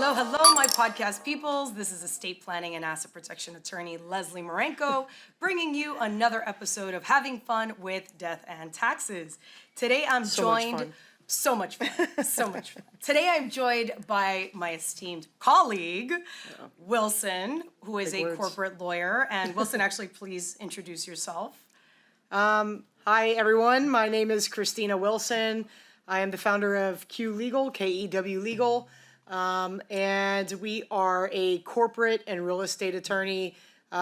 Hello, hello, my podcast peoples. This is estate planning and asset protection attorney Leslie Marenco, bringing you another episode of Having Fun with Death and Taxes. Today I'm joined... So much fun. So much fun. Today I'm joined by my esteemed colleague, Wilson, who is a corporate lawyer. And Wilson, actually, please introduce yourself. Hi, everyone. My name is Kristina Wilson. I am the founder of Q Legal, K-E-W Legal. And we are a corporate and real estate attorney,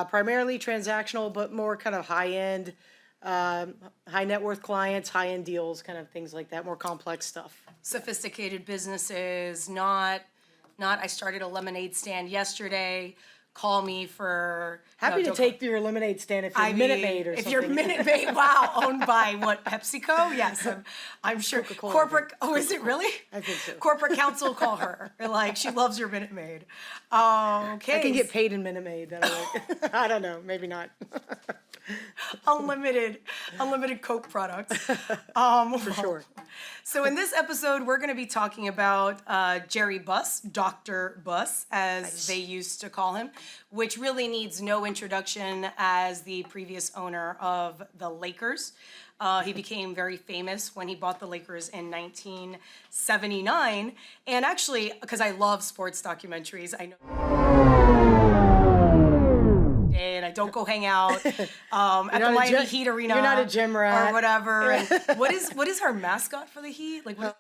primarily transactional, but more kind of high-end, high net worth clients, high-end deals, kind of things like that, more complex stuff. Sophisticated businesses, not I started a lemonade stand yesterday. Call me for... Happy to take your lemonade stand if you're Minute Maid or if something. you're Minute Maid, wow, owned by what, PepsiCo? Yes, I'm sure. Coca-Cola, Corporate, oh, is it really? I think so. Corporate counsel, call her. Like, she loves your Minute Maid. Okay. I can get paid in Minute Maid. I don't know, maybe not. Unlimited Coke products. For sure. So in this episode, we're going to be talking about Jerry Buss, Dr. Buss, as they used to call him, which really needs no introduction as the previous owner of the Lakers. He became very famous when he bought the Lakers in 1979. And actually, because I love sports documentaries, I know... and I don't go hang out at the Miami Heat arena. You're not a gym rat or whatever. And what is her mascot for the Heat? Like what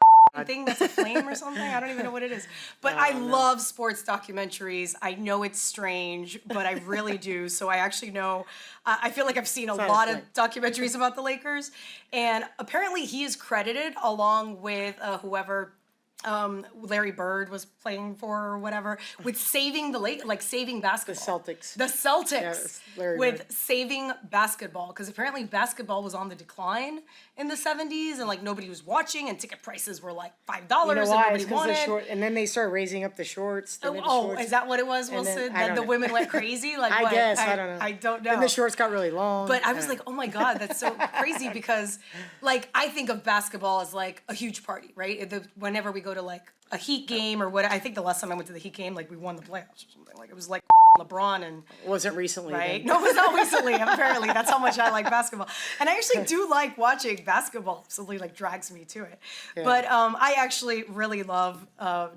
thing that's a flame or something? I don't even know what it is. But I love sports documentaries. I know it's strange, but I really do. So I actually know. I feel like I've seen a lot of documentaries about the Lakers, and apparently he is credited along with whoever. Larry Bird was playing for or whatever, with saving saving basketball. The Celtics. The Celtics. Yes, Larry with Bird. saving basketball, because apparently basketball was on the decline in the 70s, and like nobody was watching, and ticket prices were like $5, You know and why? nobody wanted. And then they started raising up the shorts. Is that what it was, Wilson? That the women went crazy? Like I what? guess, I don't know. I don't know. And the shorts got really long. But I was like, oh my God, that's so crazy, because like I think of basketball as like a huge party, right? Whenever we go to like a Heat game or what, I think the last time I went to the Heat game, like we won the playoffs or something. Like it was like LeBron and... It wasn't recently. Right? Then. No, it was not recently, apparently. That's how much I like basketball. And I actually do like watching basketball. Absolutely like drags me to it. Yeah. But I actually really love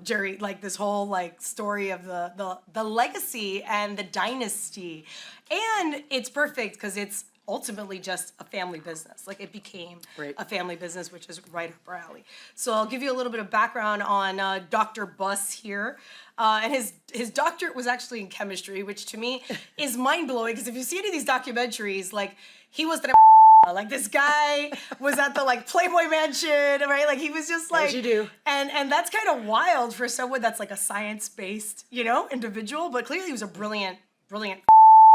Jerry, like this whole like story of the legacy and the dynasty. And it's perfect because it's ultimately just a family business. Like it became a family business, which is right up our alley. So I'll give you a little bit of background on Dr. Buss here. And his doctorate was actually in chemistry, which to me is mind-blowing, because if you see any of these documentaries, like he was the like this guy was at the like Playboy Mansion, right? Like he was just like... As you do. And that's kind of wild for someone that's like a science-based, individual, but clearly he was a brilliant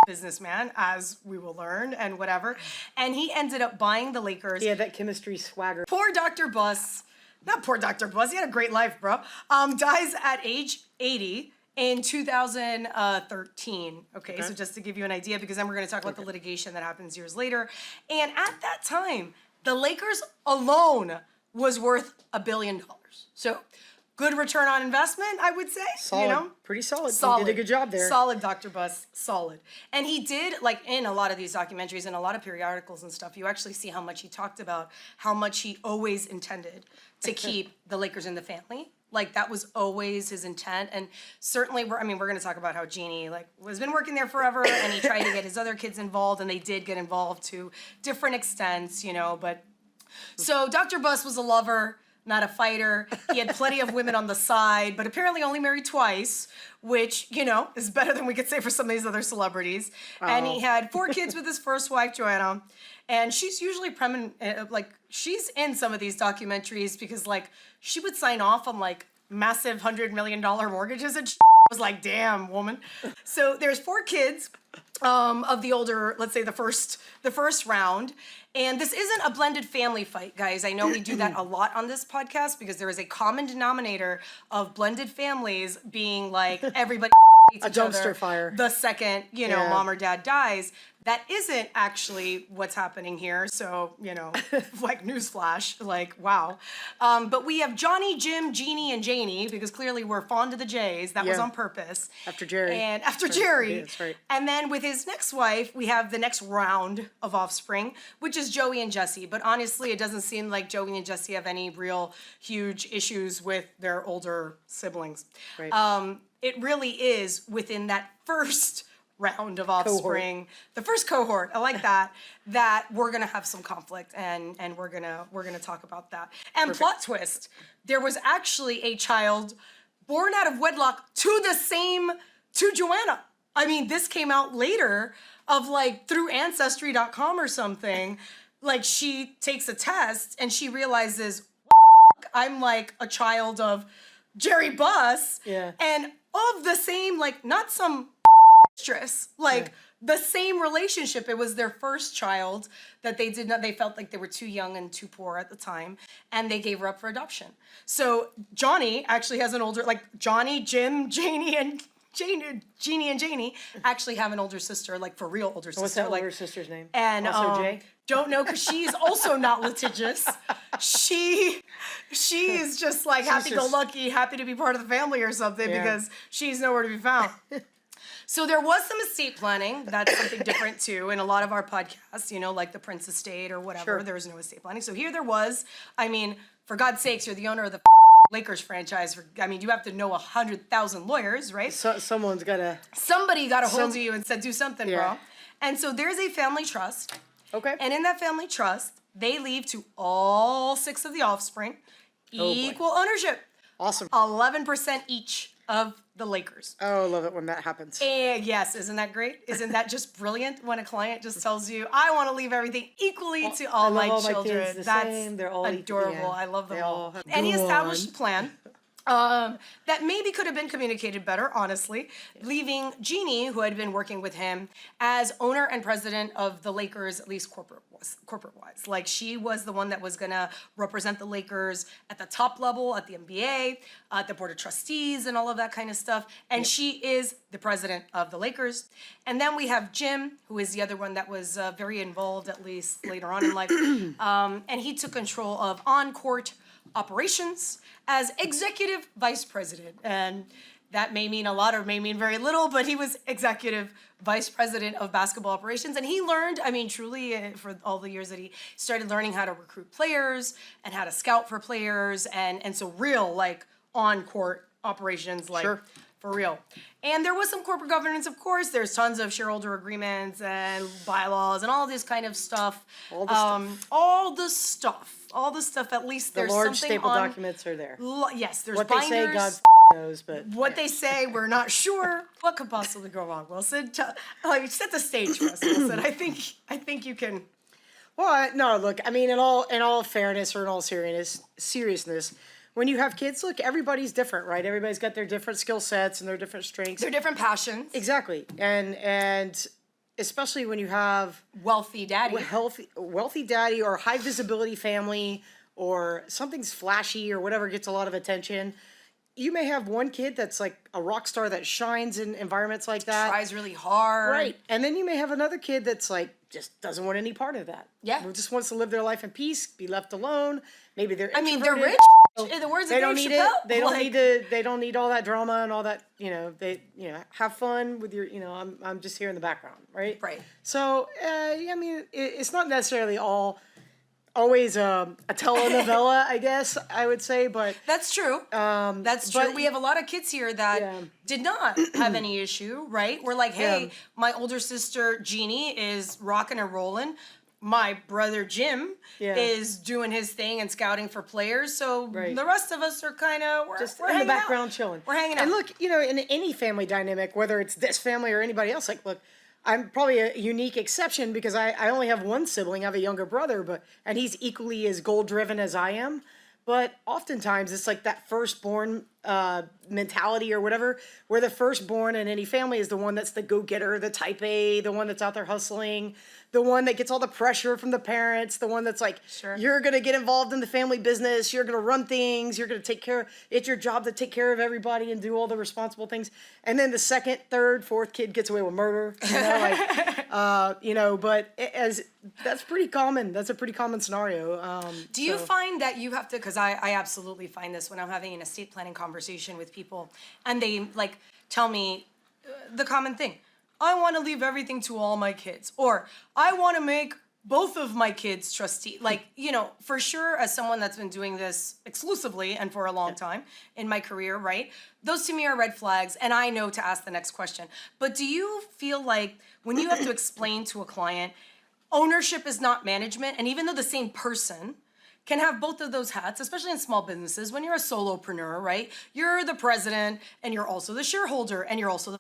businessman, as we will learn, and whatever. And he ended up buying the Lakers. Yeah, that chemistry swagger. Poor Dr. Buss, not poor Dr. Buss, he had a great life, bro. Dies at age 80 in 2013. Okay, so just to give you an idea, because then we're going to talk about the litigation that happens years later. And at that time, the Lakers alone was worth $1 billion. So good return on investment, I would say. Solid. Pretty solid. He did a good job there. Solid, Dr. Buss. Solid. And he did, like, in a lot of these documentaries and a lot of periodicals and stuff, you actually see how much he talked about how much he always intended to keep the Lakers in the family. Like, that was always his intent. And certainly, we're going to talk about how Jeanie, like, has been working there forever, and he tried to get his other kids involved, and they did get involved to different extents, but... So, Dr. Buss was a lover, not a fighter. He had plenty of women on the side, but apparently only married twice, which, is better than we could say for some of these other celebrities. And he had 4 kids with his first wife, Joanna. And she's usually she's in some of these documentaries because, like, she would sign off on, like, massive $100 million mortgages, and was like, damn, woman. So there's 4 kids of the older, let's say the first round. And this isn't a blended family fight, guys. I know we do that a lot on this podcast because there is a common denominator of blended families being like everybody each dumpster other fire. the second, Yeah. mom or dad dies. That isn't actually what's happening here. So, like newsflash, like, wow. But we have Johnny, Jim, Jeanie, and Janie, because clearly we're fond of the Jays. That was Yeah. on purpose. After Jerry. And after Right. Jerry. Yeah, that's right. And then with his next wife, we have the next round of offspring, which is Joey and Jesse. But honestly, it doesn't seem like Joey and Jesse have any real huge issues with their older siblings. Right. It really is within that first round of offspring, the first cohort, I like that we're gonna have some conflict and we're gonna talk about that. And plot twist, there was actually a child born out of wedlock to Joanna. I mean, this came out later of like through ancestry.com or something. Like she takes a test and she realizes I'm like a child of Jerry Buss. Yeah. And of the same, like not some mistress, like the same relationship. It was their first child that they felt like they were too young and too poor at the time, and they gave her up for adoption. So Johnny actually has an older, like Johnny, Jim, Jeanie, and Janie actually have an older sister, like for real older sister. What's that like, older sister's name? And Also Jay? don't know, because she's also not litigious. She is just like happy-go-lucky, happy to be part of the family or something, because she's nowhere to be found. So there was some estate planning. That's something different too. In a lot of our podcasts, like the Prince Estate or whatever, Sure. there was no estate planning. So here there was. I mean, for God's sakes, you're the owner of the Lakers franchise. You have to know 100,000 lawyers, right? Somebody's got to. Somebody got a hold of you and said, do something, Yeah. bro. And so there's a family trust. Okay. And in that family trust, they leave to all 6 of the offspring equal ownership. Awesome. 11% each of the Lakers. Oh, I love it when that happens. And yes, isn't that great? Isn't that just brilliant when a client just tells you, I want to leave everything equally to all my children. Kids the That's same. They're all adorable. Yeah. I love them They all. have- And he Go established on. a plan that maybe could have been communicated better, honestly, leaving Jeanie, who had been working with him, as owner and president of the Lakers, at least corporate-wise. Like, she was the one that was going to represent the Lakers at the top level, at the NBA, at the board of trustees, and all of that kind of stuff. And she is the president of the Lakers. And then we have Jim, who is the other one that was very involved, at least later on in life. And he took control of on-court operations as executive vice president. And that may mean a lot or may mean very little, but he was executive vice president of basketball operations. And he learned, truly for all the years that he started learning how to recruit players and how to scout for players. And so real, like, on-court operations, like, Sure. for real. And there was some corporate governance, of course. There's tons of shareholder agreements and bylaws and all this kind of stuff. All the stuff. All the stuff. At least The there's large something staple on. documents are there. Yes, there's What binders. they say, God knows, but What they say, we're not sure. What could possibly go wrong, Wilson? Set the stage for us, Wilson. I think you can. Well, no, look, in all fairness or in all seriousness, when you have kids, look, everybody's different, right? Everybody's got their different skill sets and their different strengths. They're different passions. Exactly, and especially when you have Wealthy daddy. wealthy daddy or high visibility family or something's flashy or whatever gets a lot of attention. You may have one kid that's like a rock star that shines in environments like that. Tries really hard. Right. And then you may have another kid that's like just doesn't want any part of that. Yeah. Who just wants to live their life in peace, be left alone. Maybe they're They're introverted. rich. In the words of They don't Dave need it. Chappelle. They don't Like, need to. They don't need all that drama and all that. Have fun with your. I'm just here in the background, right? Right. So, it's not necessarily always a telenovela, I guess I would say, but That's true. That's true. but- We have a lot of kids here that Yeah. did not have any issue, right? We're like, hey, Yeah. my older sister Jeanie is rocking and rolling. My brother Jim Yeah. is doing his thing and scouting for players. So Right. the rest of us are kind of just we're in the hanging out. background chilling. We're hanging out. And look, in any family dynamic, whether it's this family or anybody else, like, look, I'm probably a unique exception because I only have one sibling. I have a younger brother, and he's equally as goal driven as I am. But oftentimes it's like that firstborn mentality or whatever, where the firstborn in any family is the one that's the go-getter, the type A, the one that's out there hustling, the one that gets all the pressure from the parents, the one that's like, Sure. you're going to get involved in the family business, you're going to run things, you're going to take care, it's your job to take care of everybody and do all the responsible things. And then the second, third, fourth kid gets away with murder, but that's pretty common. That's a pretty common scenario. Do you find that you have to, because I absolutely find this when I'm having an estate planning conversation with people and they like tell me the common thing. I want to leave everything to all my kids, or I want to make both of my kids trustee. Like, for sure, as someone that's been doing this exclusively and for a long time in my career, right? Those to me are red flags, and I know to ask the next question. But do you feel like when you have to explain to a client, ownership is not management, and even though the same person can have both of those hats, especially in small businesses, when you're a solopreneur, right? You're the president, and you're also the shareholder, and you're also the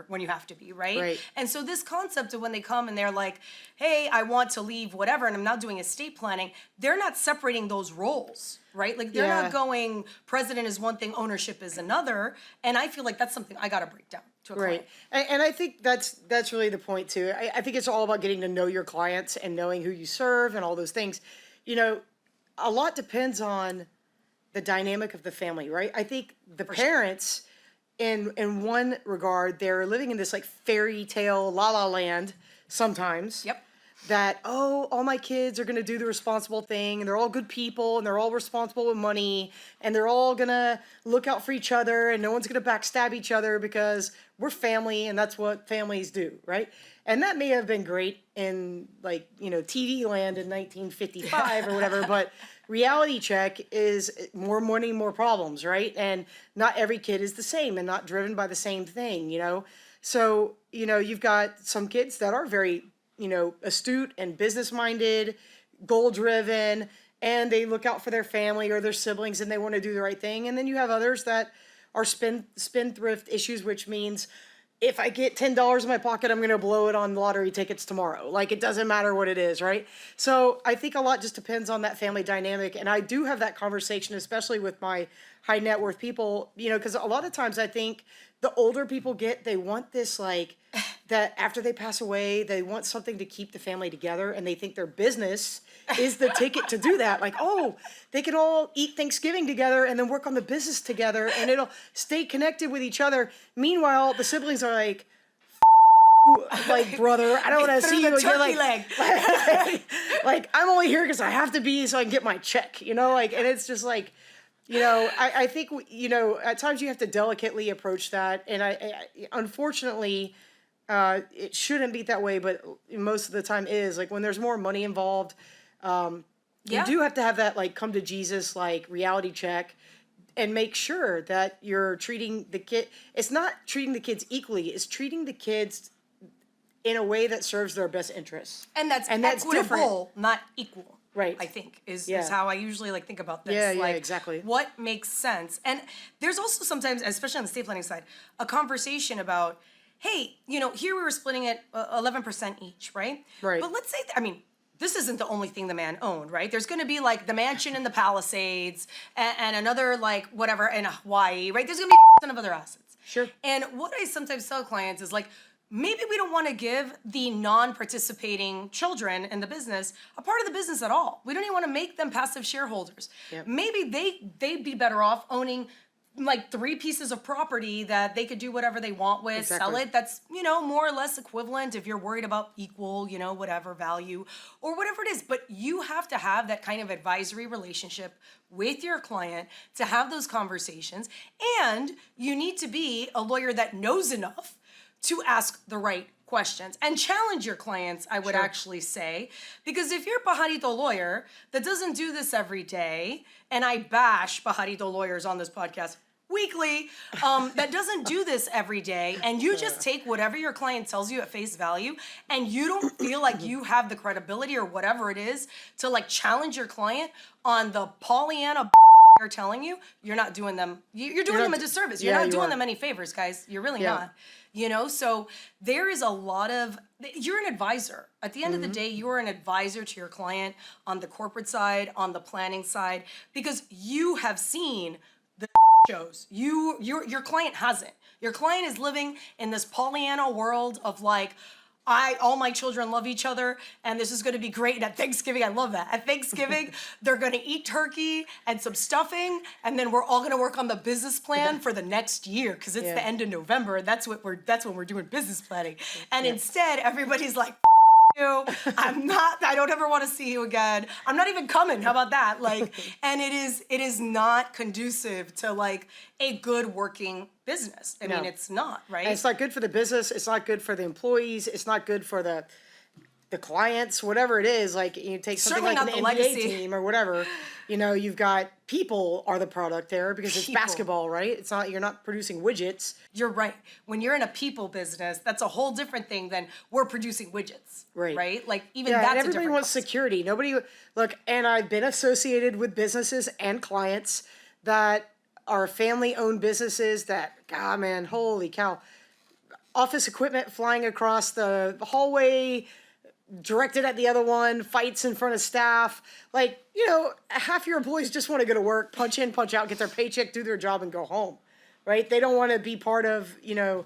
when you have to be, right? And so this concept of when they come and they're like, hey, I want to leave whatever, and I'm now doing estate planning, they're not separating those roles, right? Like they're not going, president is one thing, ownership is another. And I feel like that's something I got to break down to a client. And I think that's really the point too. I think it's all about getting to know your clients and knowing who you serve and all those things. A lot depends on the dynamic of the family, right? I think the parents, in one regard, they're living in this like fairy tale la la land sometimes. Yep. That, all my kids are going to do the responsible thing, and they're all good people, and they're all responsible with money, and they're all going to look out for each other, and no one's going to backstab each other because we're family, and that's what families do, right? And that may have been great in TV land in 1955 or whatever, but reality check is more money, more problems, right? And not every kid is the same and not driven by the same thing, So, you've got some kids that are very, astute and business-minded, goal-driven, and they look out for their family or their siblings and they want to do the right thing. And then you have others that are spendthrift issues, which means if I get $10 in my pocket, I'm going to blow it on lottery tickets tomorrow. Like, it doesn't matter what it is, right? So I think a lot just depends on that family dynamic. And I do have that conversation, especially with my high net worth people, because a lot of times I think the older people get, they want this, like, that after they pass away, they want something to keep the family together, and they think their business is the ticket to do that. Like, they can all eat Thanksgiving together and then work on the business together, and it'll stay connected with each other. Meanwhile, the siblings are like, brother, I don't want to see you. Turkey You're leg. like, I'm only here because I have to be so I can get my check, and it's just like, I think, at times you have to delicately approach that. And I unfortunately, it shouldn't be that way, but most of the time is. Like, when there's more money involved, you do have to have that, like, come to Jesus, like, reality check and make sure that you're treating the kid. It's not treating the kids equally. It's treating the kids in a way that serves their best interests. And that's equitable, different. not equal. Right. I think is how I usually think about this. Yeah, like, exactly. What makes sense? And there's also sometimes, especially on the estate planning side, a conversation about, hey, here we were splitting it 11% each, right? Right. But let's say, this isn't the only thing the man owned, right? There's going to be like the mansion in the Palisades and another like whatever in Hawaii, right? There's going to be a ton of other assets. Sure. And what I sometimes tell clients is like, maybe we don't want to give the non-participating children in the business a part of the business at all. We don't even want to make them passive shareholders. Yep. Maybe they'd be better off owning like 3 pieces of property that they could do whatever they want with, sell it. That's, more or less equivalent if you're worried about equal, whatever value or whatever it is. But you have to have that kind of advisory relationship with your client to have those conversations. And you need to be a lawyer that knows enough to ask the right questions and challenge your clients, I would actually say. Because if you're a pajarito lawyer that doesn't do this every day, and I bash pajarito lawyers on this podcast weekly, that doesn't do this every day, and you just take whatever your client tells you at face value, and you don't feel like you have the credibility or whatever it is to like challenge your client on the Pollyanna they're telling you, you're not doing them, you're doing them a disservice. You're not doing them any favors, guys. You're really not. So there is a lot of, you're an advisor. At the end of the day, you are an advisor to your client on the corporate side, on the planning side, because you have seen the shows. Your client hasn't. Your client is living in this Pollyanna world of like, all my children love each other, and this is going to be great. And at Thanksgiving, I love that. At Thanksgiving, they're going to eat turkey and some stuffing, and then we're all going to work on the business plan for the next year because it's the end of November, and that's when we're doing business planning. And instead, everybody's like, you. I don't ever want to see you again. I'm not even coming. How about that? Like, and it is not conducive to like a good working business. I mean, it's not, right? And it's not good for the business. It's not good for the employees. It's not good for the clients, whatever it is. Like, you take something Certainly like not an the NBA legacy. team or whatever, you've got people are the product there because it's People. basketball, right? It's not, you're not producing widgets. You're right. When you're in a people business, that's a whole different thing than we're producing widgets. Right. Right? Like, even Yeah, that's and a everybody different wants cost. security. Nobody, look, and I've been associated with businesses and clients that are family-owned businesses that, God, man, holy cow. Office equipment flying across the hallway, directed at the other one, fights in front of staff. Like, half your employees just want to go to work, punch in, punch out, get their paycheck, do their job, and go home, right? They don't want to be part of, the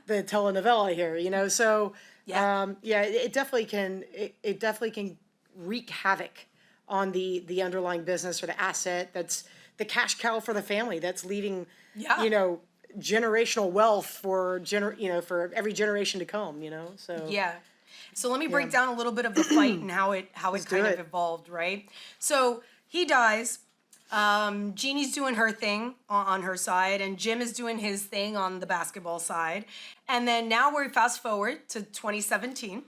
telenovela here, so, it definitely can, it definitely can wreak havoc on the underlying business or the asset that's the cash cow for the family that's leaving, generational wealth for for every generation to come, so. Yeah. So let me break down a little bit of the fight and how it kind of evolved, right? So he dies. Jeannie's doing her thing on her side, and Jim is doing his thing on the basketball side. And then now we fast forward to 2017.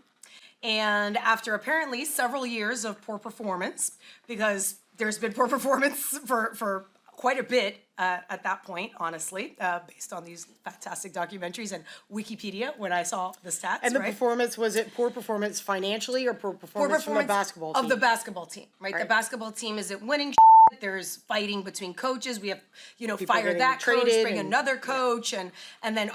And after apparently several years of poor performance, because there's been poor performance for quite a bit at that point, honestly, based on these fantastic documentaries and Wikipedia when I saw the stats. And the right? performance, was it poor performance financially or poor performance from the basketball team? Of the basketball team, right? The Right. basketball team isn't winning. There's fighting between coaches. We have, fire getting that coach, traded bring and- another coach, and then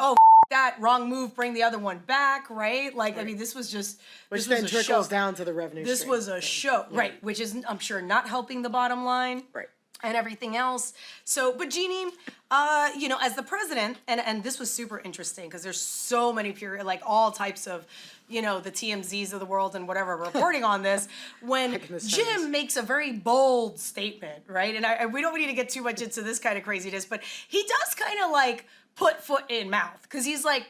that wrong move, bring the other one back, right? Like, I mean, this was just Which this then was a trickles show. down to the revenue This stream. was a show, right? Which is, I'm sure, not helping the bottom line. Right. And everything else. So, but Jeanie, as the president, and this was super interesting because there's so many all types of, the TMZs of the world and whatever reporting on this. When Jim makes a very bold statement, right? And we don't need to get too much into this kind of craziness, but he does kind of like put foot in mouth because he's like,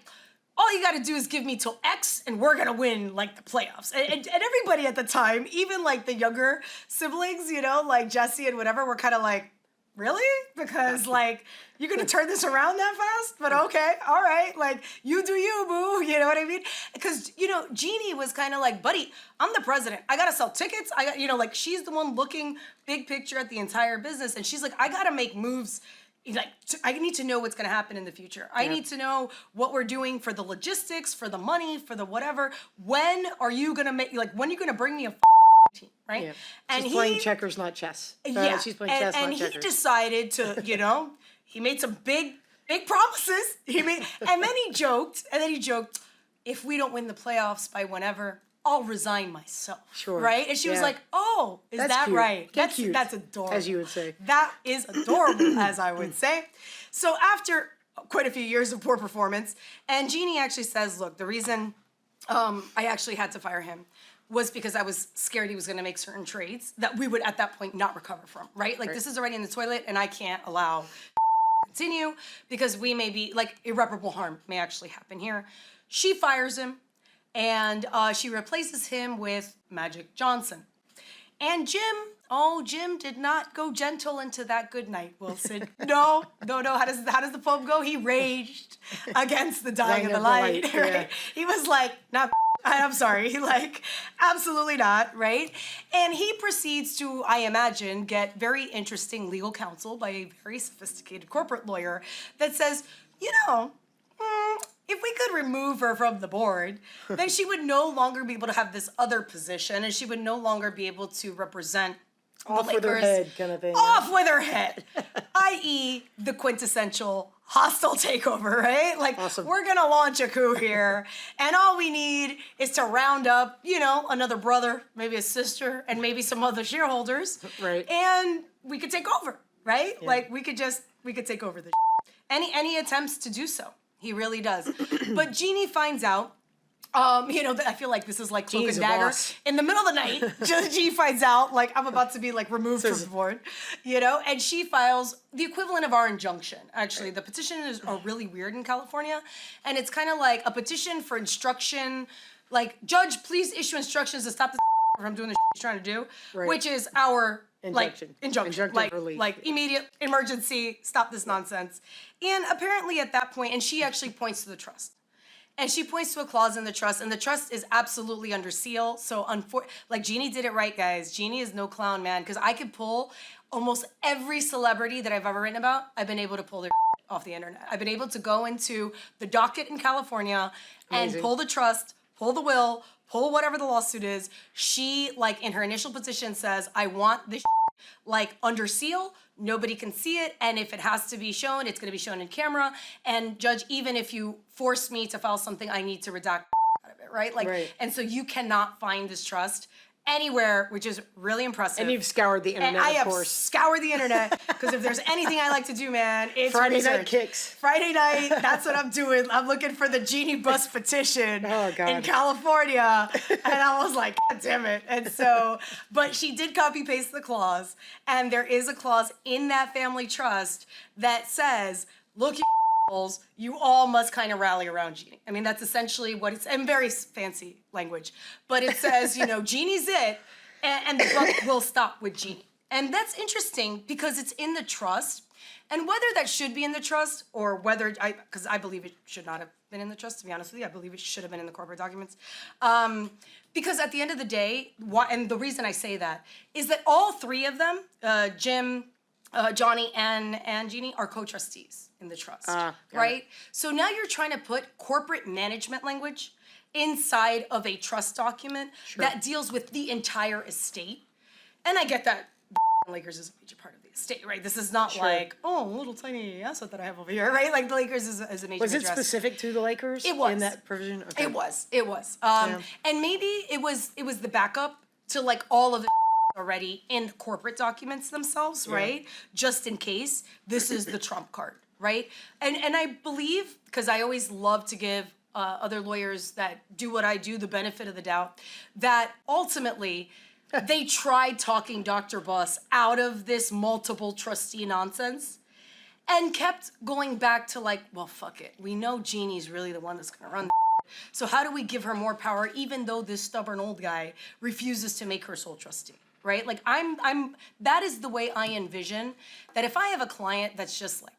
all you got to do is give me till X and we're going to win like the playoffs. And everybody at the time, even like the younger siblings, like Jesse and whatever, were kind of like, really? Because like, you're going to turn this around that fast? But okay, all right. Like, you do you, boo. You know what I mean? Because, Jeanie was kind of like, buddy, I'm the president. I got to sell tickets. I got, she's the one looking big picture at the entire business. And she's like, I got to make moves. Like, I need to know what's going to happen in the future. I need to know what we're doing for the logistics, for the money, for the whatever. When are you going to when are you going to bring me a team, right? Yeah. And She's playing checkers, not chess. Yeah. She's playing chess, and not checkers. he decided to, he made some big promises. And then he joked, if we don't win the playoffs by whenever, I'll resign myself. Sure. Right? And she was like, oh, is That's that cute. right? Cute. That's adorable. As you would say. That is adorable, as I would say. So after quite a few years of poor performance, and Jeanie actually says, look, the reason I actually had to fire him was because I was scared he was going to make certain trades that we would at that point not recover from, right? Like, this is already in the toilet, and I can't allow continue because we may be, irreparable harm may actually happen here. She fires him, and she replaces him with Magic Johnson. And Jim did not go gentle into that good night, Wilson. No. How does the poem go? He raged against the dying of the light, right? Yeah. He was like, I'm sorry, absolutely not, right? And he proceeds to, I imagine, get very interesting legal counsel by a very sophisticated corporate lawyer that says, if we could remove her from the board, then she would no longer be able to have this other position, and she would no longer be able to represent Off with her Lakers. head kind of thing. Off with her head, i.e. the quintessential hostile takeover, right? Like, Awesome. We're gonna launch a coup here, and all we need is to round up, another brother, maybe a sister, and maybe some other shareholders, Right. and we could take over, right? Like, we could just we could take over this. Any attempts to do so. He really does. But Jeanie finds out, I feel like this is like Cloak Jeanie's and a Dagger. boss. In the middle of the night, Jeanie finds out, like, I'm about to be, like, removed from the board, and she files the equivalent of our injunction. Actually, the petitions are really weird in California, and it's kind of like a petition for instruction, like, judge, please issue instructions to stop this from doing the he's trying to do, which is our injunction. Injunctive relief. Like immediate emergency, stop this nonsense. And apparently at that point, and she actually points to the trust. And she points to a clause in the trust, and the trust is absolutely under seal. So, like, Jeanie did it right, guys. Jeanie is no clown, man, because I could pull almost every celebrity that I've ever written about. I've been able to pull their off the internet. I've been able to go into the docket in California and pull the trust, pull the will, pull whatever the lawsuit is. She, like, in her initial petition says, I want this like under seal, nobody can see it, and if it has to be shown, it's going to be shown in camera. And judge, even if you force me to file something, I need to redact out of it, right? Like, and so you cannot find this trust anywhere, which is really impressive. And you've scoured the internet, and I have of course. scoured the internet, because if there's anything I like to do, man, it's Friday research. night kicks. Friday night, that's what I'm doing. I'm looking for the Jeanie bus petition in California. And I was like, God damn it. And so, but she did copy paste the clause. And there is a clause in that family trust that says, look, you all must kind of rally around Jeanie. I mean, that's essentially what it's, and very fancy language, but it says, Jeanie's it, and the buck will stop with Jeanie. And that's interesting because it's in the trust, and whether that should be in the trust or whether, because I believe it should not have been in the trust, to be honest with you, I believe it should have been in the corporate documents. Because at the end of the day, and the reason I say that is that all three of them, Jim, Johnny, and Jeanie, are co-trustees in the trust, right? So now you're trying to put corporate management language inside of a trust document that deals with the entire estate. And I get that Lakers is a major part of the estate, right? This is not like, a little tiny asset that I have over here, right? Like the Lakers is a major. Was it specific to the Lakers? It was. In that provision? Okay. It was. And maybe it was the backup to like all of the already in corporate documents themselves, right? Just in case this is the trump card, right? And I believe, because I always love to give other lawyers that do what I do the benefit of the doubt, that ultimately they tried talking Dr. Buss out of this multiple trustee nonsense and kept going back to like, well, fuck it. We know Jeannie's really the one that's gonna run. So how do we give her more power even though this stubborn old guy refuses to make her sole trustee? Right? Like that is the way I envision that if I have a client that's just like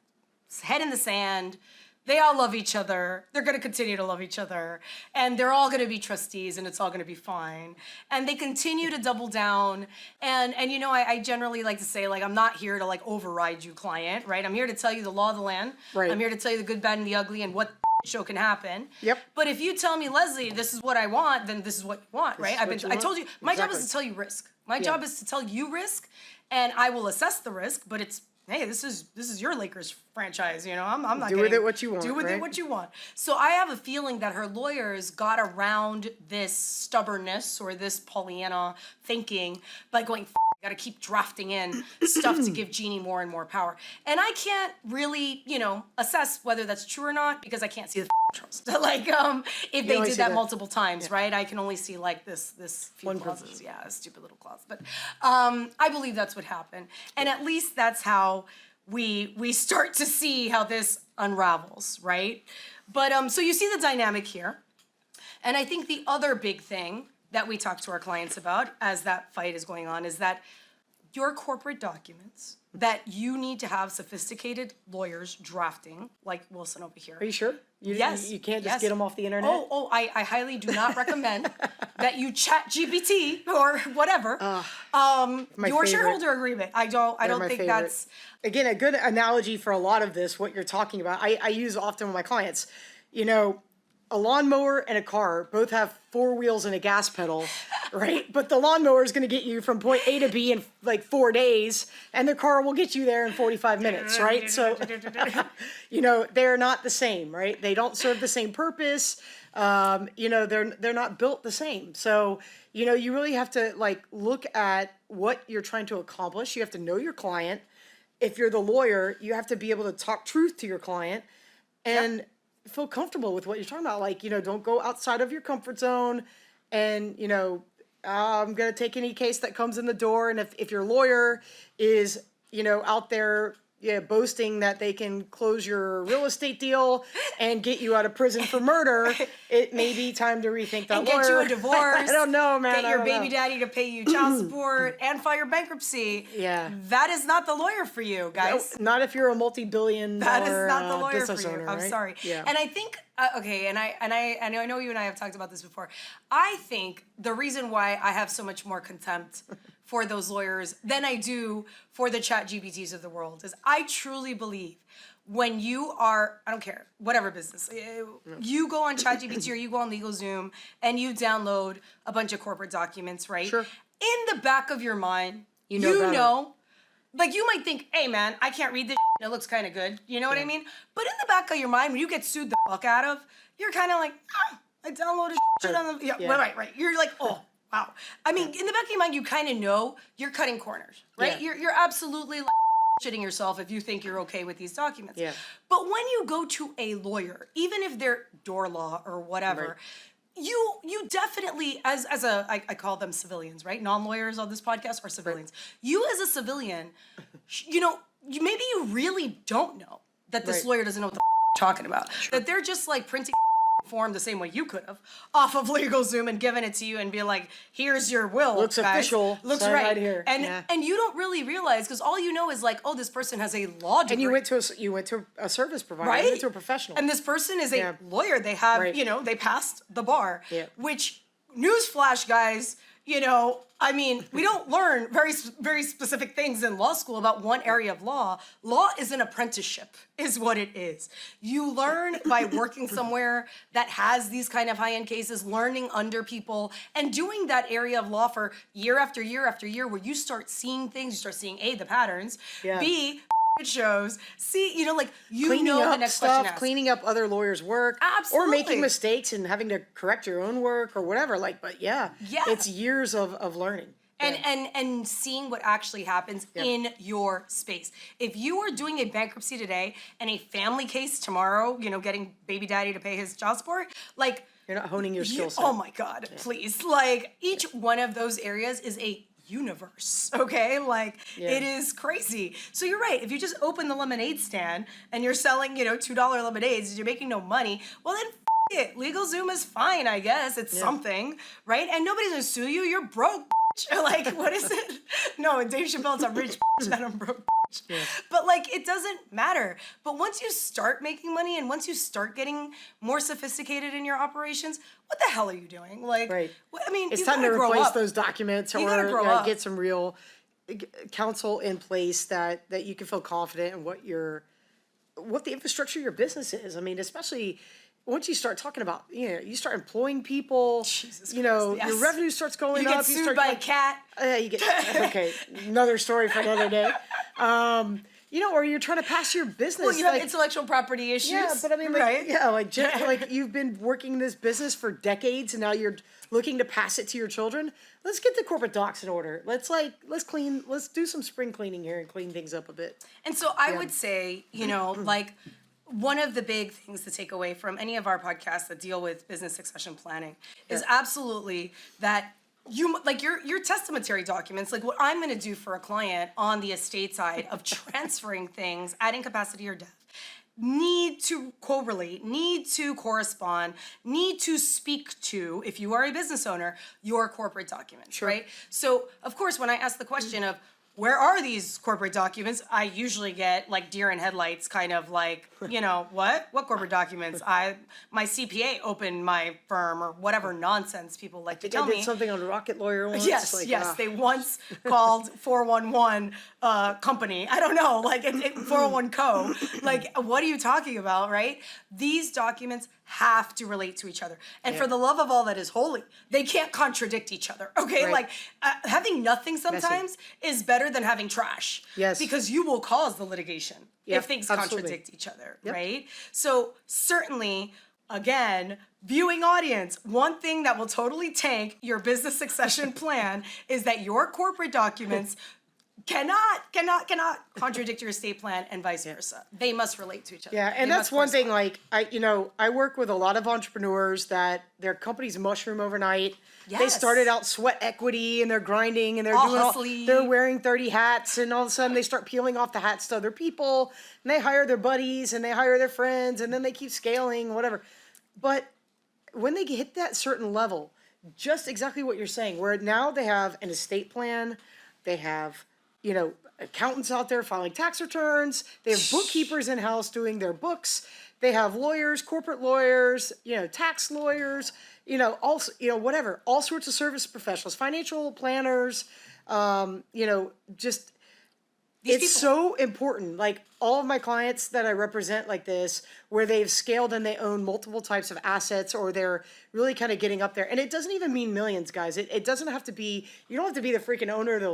head in the sand, they all love each other, they're gonna continue to love each other, and they're all gonna be trustees and it's all gonna be fine. And they continue to double down. And I generally like to say, like, I'm not here to like override you, client, right? I'm here to tell you the law of the land. Right. I'm here to tell you the good, bad, and the ugly and what show can happen. Yep. But if you tell me, Leslie, this is what I want, then this is what you want, right? I told you, my job is to tell you risk. My job is to tell you risk, and I will assess the risk, but it's, hey, this is your Lakers franchise, I'm not do with it what you want. Do with it what you want. So I have a feeling that her lawyers got around this stubbornness or this Pollyanna thinking by going, got to keep drafting in stuff to give Jeanie more and more power. And I can't really, assess whether that's true or not because I can't see the trust. Like, if they did that multiple times, right? I can only see like this few clauses. Yeah, a stupid little clause. But I believe that's what happened. And at least that's how we start to see how this unravels, right? But so you see the dynamic here. And I think the other big thing that we talk to our clients about as that fight is going on is that your corporate documents that you need to have sophisticated lawyers drafting, like Wilson over here. Are you sure? Yes. You can't just get them off the internet? I highly do not recommend that you chat GPT or whatever. Your favorite. shareholder agreement. I don't think favorite. that's... Again, a good analogy for a lot of this, what you're talking about, I use often with my clients. A lawnmower and a car both have 4 wheels and a gas pedal, right? But the lawnmower is going to get you from point A to B in like 4 days, and the car will get you there in 45 minutes, right? So, they're not the same, right? They don't serve the same purpose. They're not built the same. So, you really have to like look at what you're trying to accomplish. You have to know your client. if you're the lawyer, you have to be able to talk truth to your client and feel comfortable with what you're talking about. Like, don't go outside of your comfort zone and, I'm going to take any case that comes in the door. And if your lawyer is, out there boasting that they can close your real estate deal and get you out of prison for murder, it may be time to rethink that and lawyer. get you a divorce. I don't know, man. Get your baby daddy to pay you child support and file your bankruptcy. Yeah. That is not the lawyer for you, guys. No, not if you're a multi-billion That dollar is not the lawyer business for you. owner, I'm right? sorry. Yeah. And I think okay, and I know you and I have talked about this before. I think the reason why I have so much more contempt for those lawyers than I do for the chat GPTs of the world is I truly believe when you are, I don't care, whatever business, you go on ChatGPT or you go on LegalZoom and you download a bunch of corporate documents, right? Sure. In the back of your mind, you better. know, like you might think, hey man, I can't read this and it looks kind of good. You know what I mean? But in the back of your mind, when you get sued the fuck out of, you're kind of like, I downloaded shit on the, right. You're like, oh, wow. I mean, in the back of your mind, you kind of know you're cutting corners, right? Yeah. You're absolutely like shitting yourself if you think you're okay with these documents. Yeah. But when you go to a lawyer, even if they're door law or whatever, you definitely, I call them civilians, right? Non-lawyers on this podcast are civilians. Right. You as a civilian, maybe you really don't know that this lawyer doesn't know what the you're talking about. Sure. That they're just like printing form the same way you could have off of LegalZoom and given it to you and be like, here's your will. Looks guys. official. Looks right here. And you don't really realize because all you know is like, oh, this person has a law degree. And you went to a service provider. Right? You went to a professional. And this person is a lawyer. They have, they passed the bar. Yeah. Which, newsflash, guys, I mean, we don't learn very, very specific things in law school about one area of law. Law is an apprenticeship, is what it is. You learn by working somewhere that has these kind of high-end cases, learning under people, and doing that area of law for year after year after year, where you start seeing things, you start seeing A, the patterns, B, it shows. See, cleaning up the next stuff, question asked. cleaning up other lawyers' work, Absolutely. or making mistakes and having to correct your own work or whatever. It's years of learning. And seeing what actually happens in your space. If you are doing a bankruptcy today and a family case tomorrow, getting baby daddy to pay his child support, like you're not honing your skill set. Oh my God, please! Like each one of those areas is a universe, okay? Like it is crazy. So you're right. If you just open the lemonade stand and you're selling, $2 lemonades and you're making no money, well then it. LegalZoom is fine, I guess. It's something, right? And nobody's gonna sue you. You're broke. Like, what is it? No, in Dave Chappelle, it's a rich and I'm broke. Yeah. But like, it doesn't matter. But once you start making money and once you start getting more sophisticated in your operations, what the hell are you doing? Like, I mean, it's you time to grow replace up. those documents You gotta grow up. get some real counsel in place that you can feel confident in what the infrastructure of your business is. I mean, especially once you start talking about, you start employing people, Jesus your Christ, yes. revenue starts going You up. get sued by a cat. Okay, another story for another day. Or you're trying to pass your business. Well, you have intellectual property issues. Yeah, but I mean, like you've been working this business for decades, and now you're looking to pass it to your children. Let's get the corporate docs in order. Let's do some spring cleaning here and clean things up a bit. And so I would say, like, one of the big things to take away from any of our podcasts that deal with business succession planning is absolutely that your testamentary documents, like what I'm going to do for a client on the estate side of transferring things at incapacity or death, need to correlate, need to correspond, need to speak to, if you are a business owner, your corporate documents, right? So, of course, when I ask the question of, where are these corporate documents? I usually get like deer in headlights, kind of like, what? What corporate documents? My CPA opened my firm or whatever nonsense people like to tell me. I did something on Rocket Lawyer once. Yes, they once called 411 company. I don't know, like 401 co. Like, what are you talking about, right? These documents have to relate to each other. And for the love of all that is holy, they can't contradict each other, okay? Right. Like, having nothing sometimes is better than having trash. Yes. Because you will cause the litigation if things contradict each other, right? So certainly, again, viewing audience, one thing that will totally tank your business succession plan is that your corporate documents cannot contradict your estate plan and vice versa. They must relate to each other. Yeah, and They that's must one thing, correspond. like, I work with a lot of entrepreneurs that their companies mushroom overnight. They Yes. started out sweat equity and they're grinding and they're All doing hustly. they're wearing 30 hats, and all of a sudden they start peeling off the hats to other people, and they hire their buddies and they hire their friends, and then they keep scaling, whatever. But when they hit that certain level, just exactly what you're saying, where now they have an estate plan, they have, accountants out there filing tax returns, they have bookkeepers in house doing their books, they have lawyers, corporate lawyers, tax lawyers, also, whatever, all sorts of service professionals, financial planners, just it's people- so important. Like all of my clients that I represent like this, where they've scaled and they own multiple types of assets, or they're really kind of getting up there. And it doesn't even mean millions, guys. It doesn't have to be, you don't have to be the freaking owner of the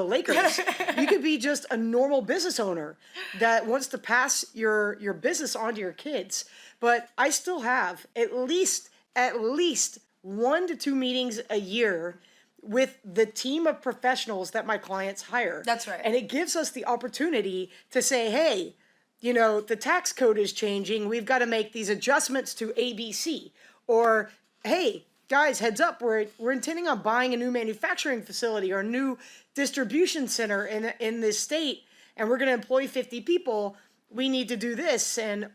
Lakers. You could be just a normal business owner that wants to pass your business on to your kids. But I still have at least 1 to 2 meetings a year with the team of professionals that my clients hire. That's right. And it gives us the opportunity to say, hey, the tax code is changing. We've got to make these adjustments to ABC. Or, hey, guys, heads up, we're intending on buying a new manufacturing facility or a new distribution center in this state, and we're going to employ 50 people. We need to do this. And,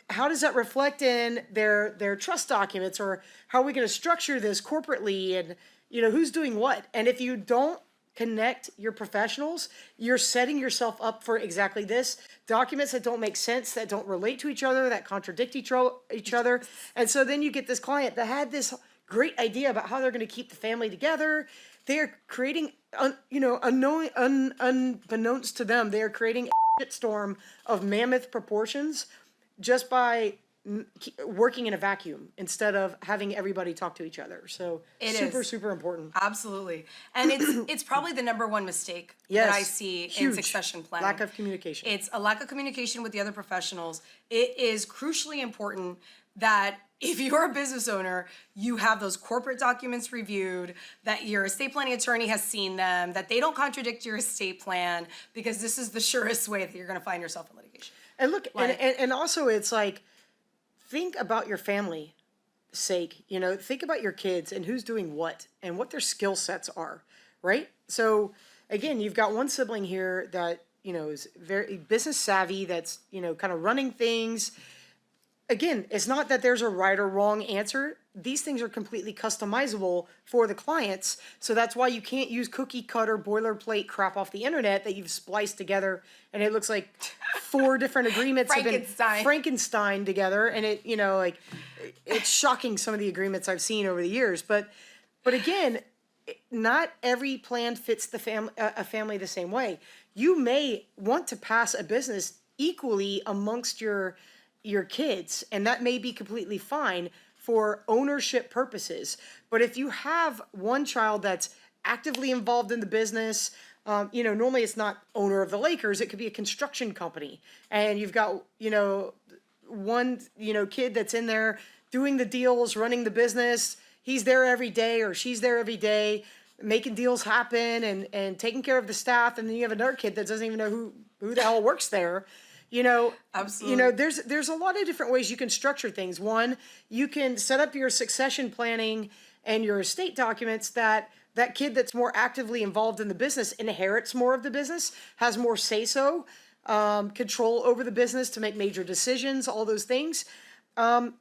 how does that reflect in their trust documents, or how are we going to structure this corporately, and who's doing what? And if you don't connect your professionals, you're setting yourself up for exactly this: documents that don't make sense, that don't relate to each other, that contradict each other. And so then you get this client that had this great idea about how they're going to keep the family together. They're creating, unbeknownst to them, they are creating a shitstorm of mammoth proportions just by working in a vacuum instead of having everybody talk to each other. So super important. Absolutely. And it's probably the number one mistake Yes, that I see in huge. succession planning. Lack of communication. It's a lack of communication with the other professionals. It is crucially important that if you're a business owner, you have those corporate documents reviewed, that your estate planning attorney has seen them, that they don't contradict your estate plan, because this is the surest way that you're going to find yourself in litigation. And look, Like- and also it's like, think about your family sake, think about your kids and who's doing what and what their skill sets are, right? So again, you've got one sibling here that, is very business savvy, that's, kind of running things. Again, it's not that there's a right or wrong answer. These things are completely customizable for the clients. So that's why you can't use cookie cutter boilerplate crap off the internet that you've spliced together and it looks like 4 different agreements have been Frankenstein together. And it's shocking, some of the agreements I've seen over the years. But again, not every plan fits a family the same way. You may want to pass a business equally amongst your kids, and that may be completely fine for ownership purposes. But if you have one child that's actively involved in the business, normally it's not owner of the Lakers, it could be a construction company. And you've got, one, kid that's in there doing the deals, running the business. He's there every day, or she's there every day, making deals happen and taking care of the staff. And then you have another kid that doesn't even know who the hell works there. Absolutely. There's a lot of different ways you can structure things. One, you can set up your succession planning and your estate documents that kid that's more actively involved in the business inherits more of the business, has more say-so, control over the business to make major decisions, all those things.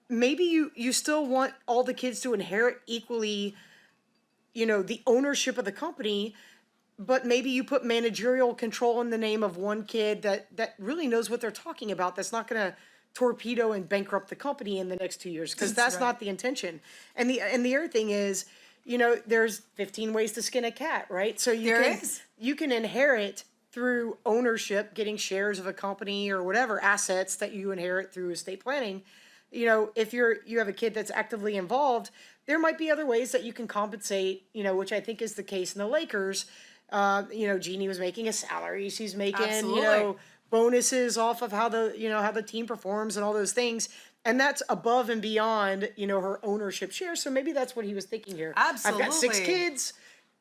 Maybe you still want all the kids to inherit equally, the ownership of the company, but maybe you put managerial control in the name of one kid that really knows what they're talking about, that's not going to torpedo and bankrupt the company in the next 2 years, because that's not the intention. And the other thing is, there's 15 ways to skin a cat, right? So you can inherit through ownership, getting shares of a company or whatever assets that you inherit through estate planning. If you have a kid that's actively involved, there might be other ways that you can compensate, which I think is the case in the Lakers. Jeanie was making a salary. She's making, Absolutely. Bonuses off of how the team performs and all those things. And that's above and beyond, her ownership share. So maybe that's what he was thinking here. Absolutely. I've got 6 kids.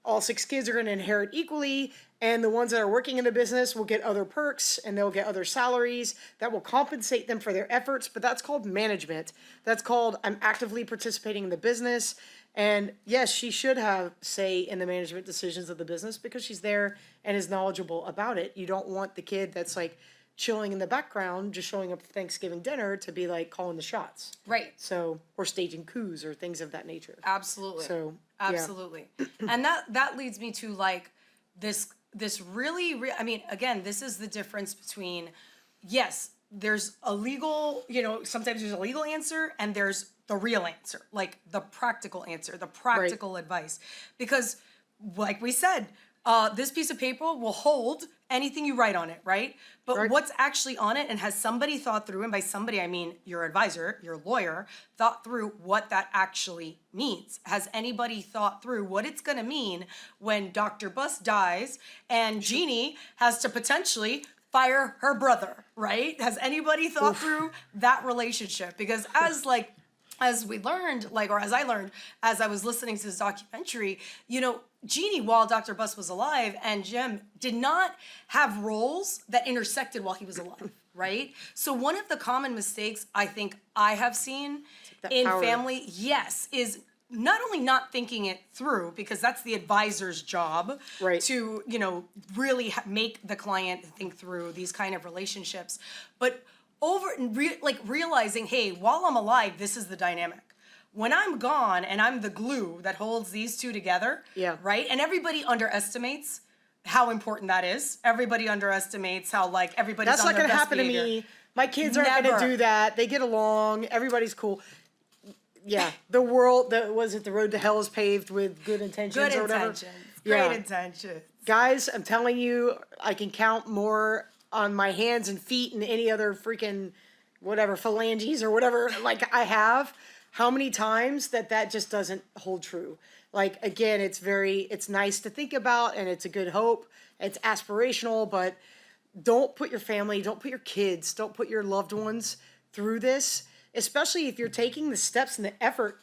All 6 kids are going to inherit equally. And the ones that are working in the business will get other perks and they'll get other salaries that will compensate them for their efforts. But that's called management. That's called I'm actively participating in the business. And yes, she should have say in the management decisions of the business because she's there and is knowledgeable about it. You don't want the kid that's like chilling in the background, just showing up for Thanksgiving dinner to be like calling the shots. Right. So, or staging coups or things of that nature. Absolutely. So, absolutely. And that leads me to like this really, I mean, again, this is the difference between, yes, there's a legal, sometimes there's a legal answer and there's the real answer, like the practical answer, the practical advice. Because like we said, this piece of paper will hold anything you write on it, right? But what's actually on it, and has somebody thought through, and by somebody I mean your advisor, your lawyer, thought through what that actually means? Has anybody thought through what it's gonna mean when Dr. Bus dies and Jeanie has to potentially fire her brother, right? Has anybody thought through that relationship? Because as we learned, or as I learned, as I was listening to this documentary, Jeanie, while Dr. Bus was alive, and Jim did not have roles that intersected while he was alive, right? So one of the common mistakes I think I have seen in family, is not only not thinking it through, because that's the advisor's job to, really make the client think through these kind of relationships, but realizing, hey, while I'm alive, this is the dynamic. When I'm gone and I'm the glue that holds these two together, right? And everybody underestimates how important that is. Everybody underestimates how everybody's that's on not their gonna best happen behavior. to me. My kids aren't gonna do that. They get along. Everybody's cool. Yeah, the road to hell is paved with good intentions or whatever. Great intentions. Guys, I'm telling you, I can count more on my hands and feet and any other freaking whatever phalanges or whatever I have. How many times that just doesn't hold true? Again, it's nice to think about and it's a good hope. It's aspirational, but don't put your family, don't put your kids, don't put your loved ones through this, especially if you're taking the steps and the effort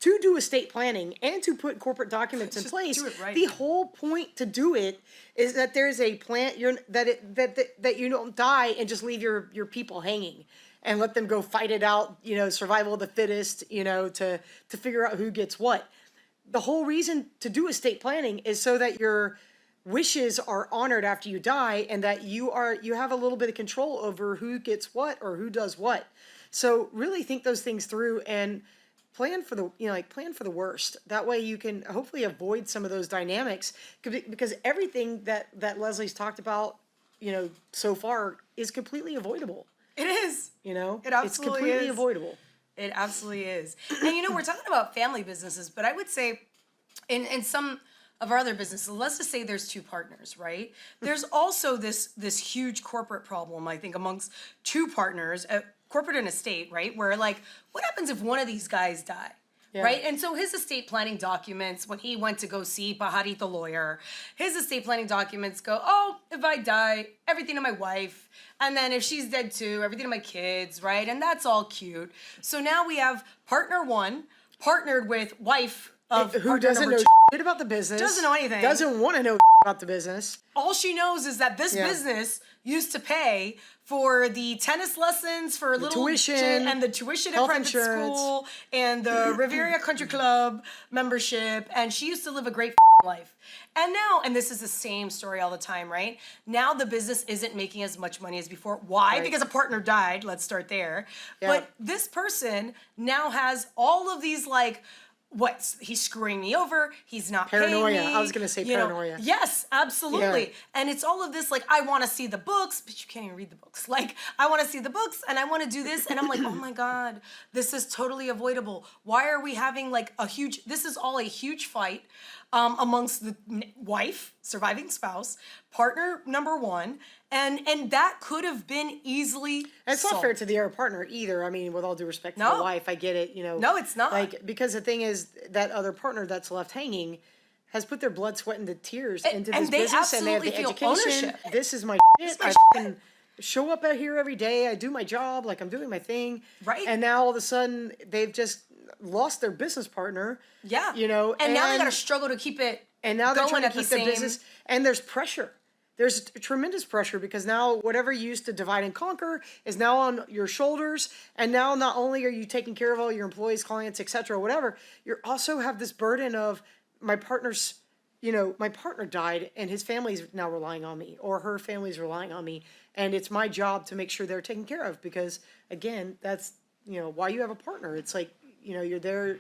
to do estate planning and to put corporate documents in place. Do it right. The whole point to do it is that there's a plan that you don't die and just leave your people hanging and let them go fight it out, survival of the fittest, to figure out who gets what. The whole reason to do estate planning is so that your wishes are honored after you die and that you have a little bit of control over who gets what or who does what. So really think those things through and plan for the worst. That way you can hopefully avoid some of those dynamics because everything that Leslie's talked about, so far is completely avoidable. It is. It absolutely it's completely is. avoidable. It absolutely is. And we're talking about family businesses, but I would say in some of our other businesses, let's just say there's two partners, right? There's also this huge corporate problem, I think, amongst two partners, corporate and estate, right? Where what happens if one of these guys die? Yeah. Right? And so his estate planning documents, when he went to go see Pajarito the lawyer, his estate planning documents go, oh, if I die, everything to my wife. And then if she's dead too, everything to my kids, right? And that's all cute. So now we have partner one partnered with wife of who doesn't know shit about the business. Doesn't know anything. Doesn't want to know about the business. All she knows is that this business used to pay for the tennis lessons for little tuition, and the tuition at private school and the Riviera Country Club membership, and she used to live a great life. And now, and this is the same story all the time, right? Now the business isn't making as much money as before. Why? Right. Because a partner died. Let's start there. Yeah. But this person now has all of these he's screwing me over, he's not paranoia. paying me. I was going to say paranoia. Yes, absolutely. Yeah. And it's all of this, I want to see the books, but you can't even read the books. I want to see the books and I want to do this. And I'm like, oh my God, this is totally avoidable. Why are we having this is all a huge fight amongst the wife, surviving spouse, partner number one, and that could have been easily It's solved. not fair to the other partner either. I mean, with all due respect to the wife, I get it, No, it's not. Because the thing is, that other partner that's left hanging has put their blood, sweat, and the tears into this business, and they have the education. Ownership. This is my shit. I can show up out here every day. I do my job, I'm doing my thing. Right. And now all of a sudden, they've just lost their business partner. Yeah. And now they got to struggle to keep it. And now they're trying to at keep the their business, and there's pressure. there's tremendous pressure because now whatever you used to divide and conquer is now on your shoulders. And now not only are you taking care of all your employees, clients, etc., whatever, you also have this burden of my partner's, my partner died and his family's now relying on me or her family's relying on me. And it's my job to make sure they're taken care of because, again, that's, why you have a partner. It's like, you're there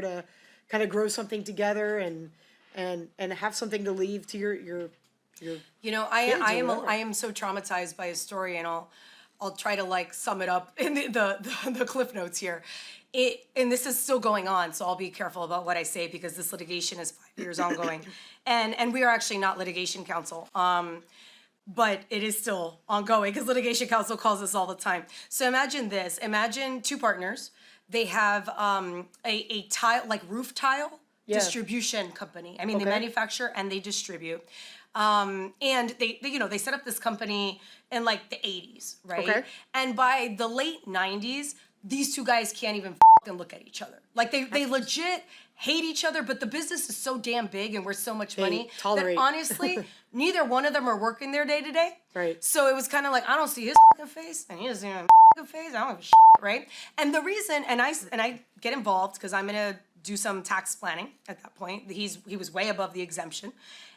to kind of grow something together and have something to leave to your I am so traumatized by his story, and I'll try to like sum it up in the cliff notes here. And this is still going on, so I'll be careful about what I say because this litigation is 5 years ongoing, and we are actually not litigation counsel. But it is still ongoing because litigation counsel calls us all the time. So imagine this: imagine two partners. They have a tile, like roof tile distribution company. I mean, they manufacture and they distribute. And they set up this company in like the 80s, right? Okay. And by the late 90s, these two guys can't even fucking look at each other. Like they legit hate each other, but the business is so damn big and we're so much money tolerate. that honestly, neither one of them are working their day to day. Right. So it was kind of like, I don't see his fucking face and he doesn't see my fucking face. I don't give a shit, right? And the reason, and I get involved because I'm gonna do some tax planning at that point. He was way above the exemption.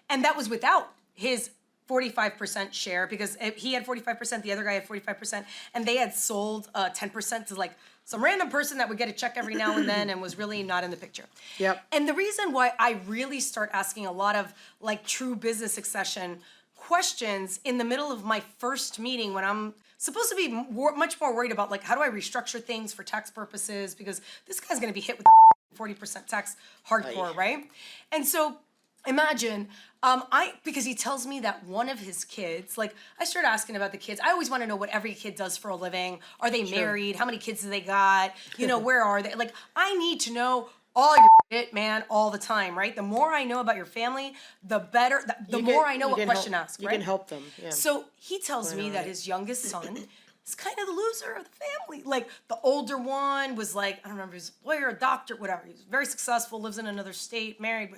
And that was without his 45% share because he had 45%, the other guy had 45%, and they had sold 10% to like some random person that would get a check every now and then and was really not in the picture. Yep. And the reason why I really start asking a lot of like true business succession questions in the middle of my first meeting when I'm supposed to be much more worried about like how do I restructure things for tax purposes because this guy's gonna be hit with the 40% tax hardcore, right? And so imagine, because he tells me that one of his kids, like I started asking about the kids. I always want to know what every kid does for a living. Are they married? How many kids do they got? Where are they? Like I need to know all your shit, man, all the time, right? The more I know about your family, the better, the more I know what question to ask, right? You can help them, yeah. So he tells me that his youngest son is kind of the loser of the family. Like the older one was like, I don't remember, he was a lawyer, a doctor, whatever. He's very successful, lives in another state, married.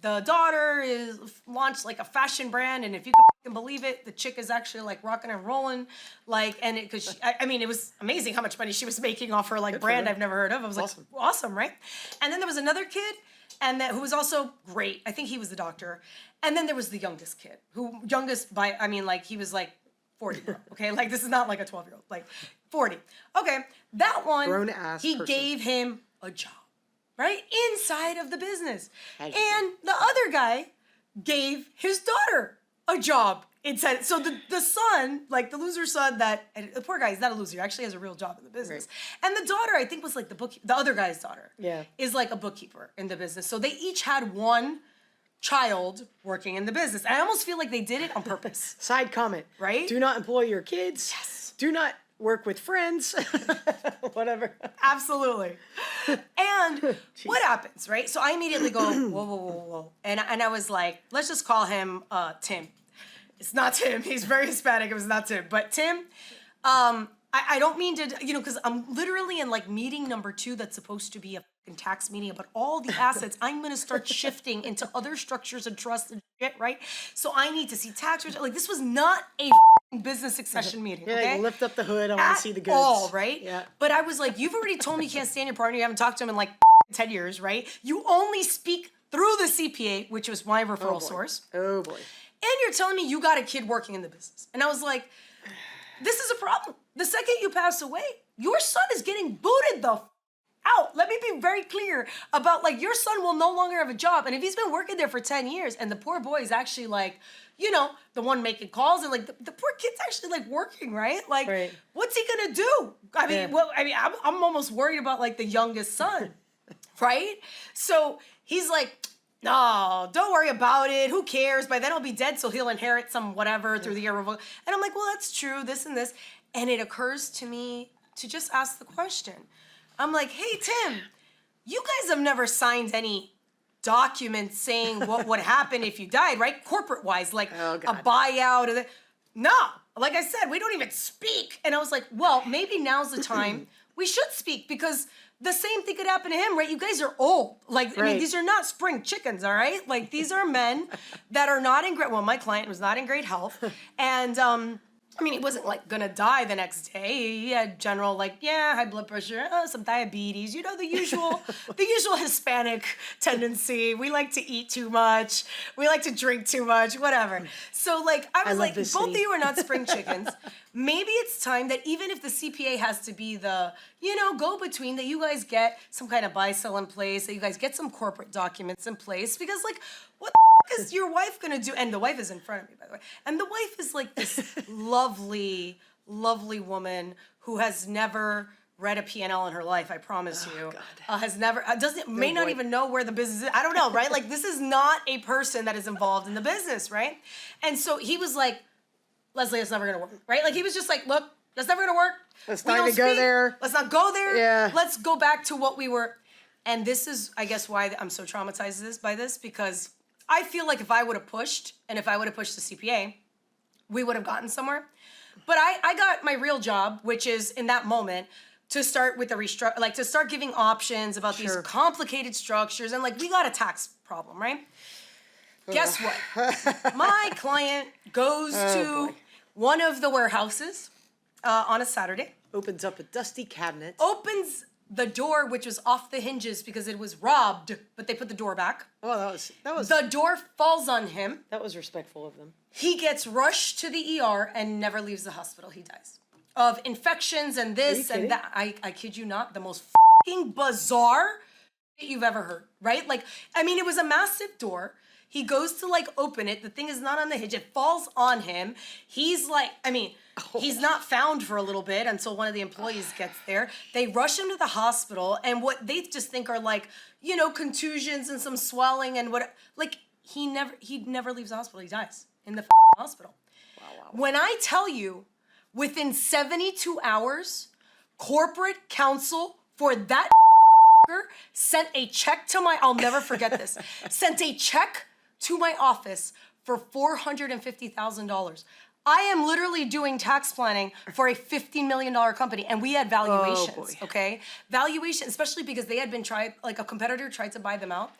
The daughter is launched like a fashion brand, and if you can believe it, the chick is actually like rocking and rolling, like, and because I mean, it was amazing how much money she was making off her like brand I've never heard of. I was awesome. Like, awesome, right? And then there was another kid, who was also great. I think he was the doctor. And then there was the youngest kid, he was like 40, okay? Like, this is not like a 12-year-old, like 40. Okay, that one, Grown-ass he person. gave him a job, right? Inside of the business. And the other guy gave his daughter a job inside. So the son, like the loser son and the poor guy, he's not a loser, he actually has a real job in the business. Right. And the daughter, I think was like the other guy's daughter, is like a bookkeeper in the business. So they each had one child working in the business. I almost feel like they did it on purpose. Side comment. Right? Do not employ your kids. Yes. Do not work with friends. Whatever. Absolutely. And what happens, right? So I immediately go, whoa. And I was like, let's just call him Tim. It's not Tim. He's very Hispanic. It was not Tim. But Tim, I don't mean to, because I'm literally in like meeting number 2 that's supposed to be a tax meeting about all the assets. I'm going to start shifting into other structures and trusts and shit, right? So I need to see tax returns. Like this was not a business succession meeting, okay? Like lift up the hood. I want to see the goods. All, right? Yeah. But I was like, you've already told me you can't stand your partner. You haven't talked to him in like 10 years, right? You only speak through the CPA, which was my referral source. Oh boy. And you're telling me you got a kid working in the business. And I was like, this is a problem. The second you pass away, your son is getting booted the out. Let me be very clear about like your son will no longer have a job. And if he's been working there for 10 years and the poor boy is actually like, the one making calls and like the poor kid's actually like working, right? Like, what's he gonna do? I'm almost worried about like the youngest son, right? So he's like, no, don't worry about it. Who cares? By then he'll be dead, so he'll inherit some whatever through the irrevocable. And I'm like, well, that's true, this and this. And it occurs to me to just ask the question. I'm like, hey, Tim, you guys have never signed any documents saying what would happen if you died, right? Corporate-wise, like a buyout. No, like I said, we don't even speak. And I was like, well, maybe now's the time we should speak because the same thing could happen to him, right? You guys are old. Like, I mean, these are not spring chickens, all right? Like, these are men that are not in great, well, my client was not in great health. And, I mean, he wasn't like gonna die the next day. He had general high blood pressure, some diabetes, the usual, the usual Hispanic tendency. We like to eat too much. We like to drink too much, whatever. So I was like, both of you are not spring chickens. Maybe it's time that even if the CPA has to be the, go-between, that you guys get some kind of buy-sell in place, that you guys get some corporate documents in place, because what the is your wife gonna do? And the wife is in front of me, by the way. And the wife is like this lovely, lovely woman who has never read a P&L in her life, I promise you. Has never, may not even know where the business is. I don't know, right? This is not a person that is involved in the business, right? And so he was like, Leslie, it's never gonna work, right? He was just like, look, that's never gonna work. Let's not go there. Let's not go there. Yeah. Let's go back to what we were. And this is, I guess, why I'm so traumatized by this, because I feel like if I would have pushed, and if I would have pushed the CPA, we would have gotten somewhere. But I got my real job, which is in that moment to start with the to start giving options about these complicated structures, and we got a tax problem, right? Guess what? My client goes to one of the warehouses on a Saturday. Opens up a dusty cabinet. Opens the door, which was off the hinges because it was robbed, but they put the door back. Oh, that was. The door falls on him. That was respectful of them. He gets rushed to the ER and never leaves the hospital. He dies of infections and this and that. I kid you not, the most fucking bizarre shit you've ever heard, right? It was a massive door. He goes to open it. The thing is not on the hinge. It falls on him. He's he's not found for a little bit until one of the employees gets there. They rush him to the hospital, and what they just think are contusions and some swelling and what he never leaves the hospital. He dies in the hospital. Wow. When I tell you, within 72 hours, corporate counsel for that sent a check to I'll never forget this, sent a check to my office for $450,000. I am literally doing tax planning for a $15 million company, and we had valuations, okay? Valuation, especially because they had been a competitor tried to buy them out,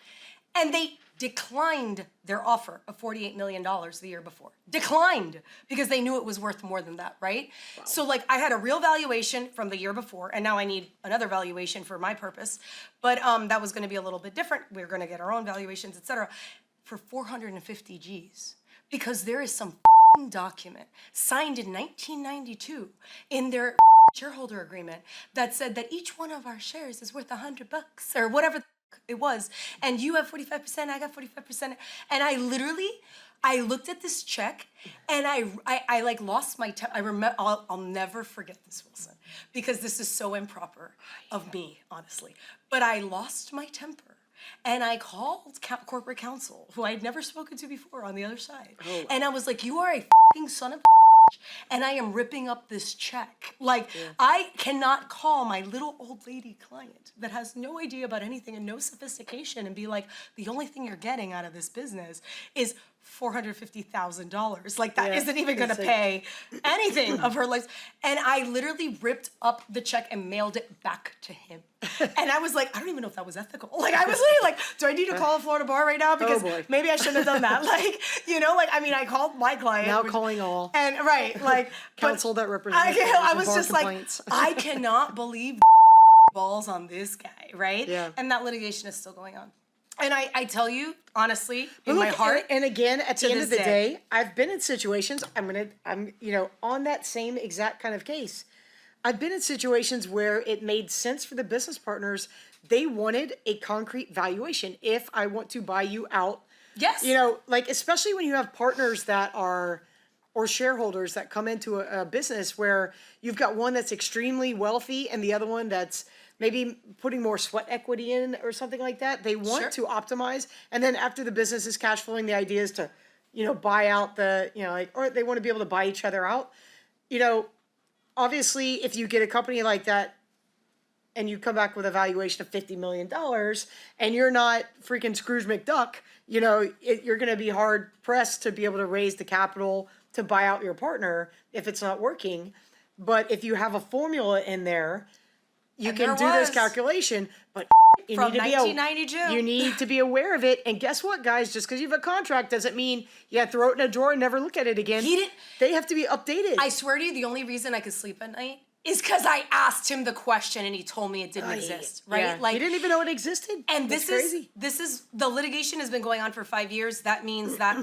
and they declined their offer of $48 million the year before. Declined, because they knew it was worth more than that, right? Wow. So I had a real valuation from the year before, and now I need another valuation for my purpose, but that was gonna be a little bit different. We were gonna get our own valuations, et cetera, for 450 G's, because there is some document signed in 1992 in their shareholder agreement that said that each one of our shares is worth $100 or whatever it was, and you have 45%, I got 45%, and I looked at this check, and I lost my temper. I remember, I'll never forget this, Wilson, because this is so improper of me, honestly, but I lost my temper. And I called corporate counsel, who I had never spoken to before, on the other side. Oh. And I was like, you are a fucking son of a bitch, and I am ripping up this check. I cannot call my little old lady client that has no idea about anything and no sophistication and be like, the only thing you're getting out of this business is $450,000. That isn't even gonna pay anything of her life. And I literally ripped up the check and mailed it back to him. And I was like, I don't even know if that was ethical. I was literally do I need to call a Florida bar right now? Because maybe I shouldn't have done that. I called my client. Now calling all. And counsel that represents. I was just I cannot believe balls on this guy, right? Yeah. And that litigation is still going on. And I tell you, honestly, my heart. And again, at the end of the day, I've been in situations, I'm on that same exact kind of case. I've been in situations where it made sense for the business partners. They wanted a concrete valuation. If I want to buy you out. Yes. Especially when you have partners that are, or shareholders that come into a business where you've got one that's extremely wealthy and the other one that's maybe putting more sweat equity in or something like that. They want to optimize. And then after the business is cash flowing, the idea is to, buy out or they want to be able to buy each other out. Obviously, if you get a company like that and you come back with a valuation of $50 million and you're not freaking Scrooge McDuck, you're going to be hard pressed to be able to raise the capital to buy out your partner if it's not working. But if you have a formula in there, you And can there do this was. calculation, but you From need to 1992. you need to be aware of it. And guess what, guys? Just because you have a contract doesn't mean you have to throw it in a drawer and never look at it again. They have to be updated. I swear to you, the only reason I could sleep at night is because I asked him the question and he told me it didn't exist, right? Yeah. Like, you didn't even know it existed. and That's this crazy. is the litigation has been going on for 5 years. That means that,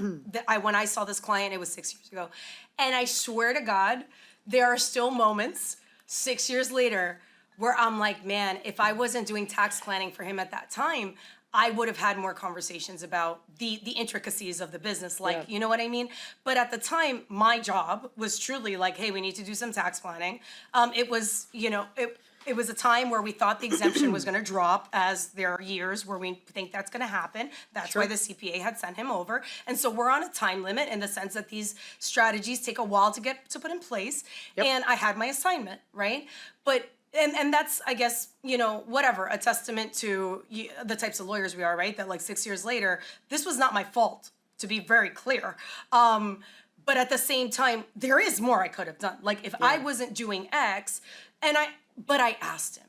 when I saw this client, it was 6 years ago. And I swear to God, there are still moments 6 years later where I'm like, man, if I wasn't doing tax planning for him at that time, I would have had more conversations about the intricacies of the business, like, you know what I mean? But at the time, my job was truly like, hey, we need to do some tax planning. It was, it was a time where we thought the exemption was going to drop, as there are years where we think that's going to happen. That's why the CPA had sent him over. And so we're on a time limit in the sense that these strategies take a while to put in place. And I had my assignment, right? But and that's, I guess, whatever, a testament to the types of lawyers we are, right? That like 6 years later, this was not my fault, to be very clear. But at the same time, there is more I could have done. Like if I wasn't doing X, but I asked him.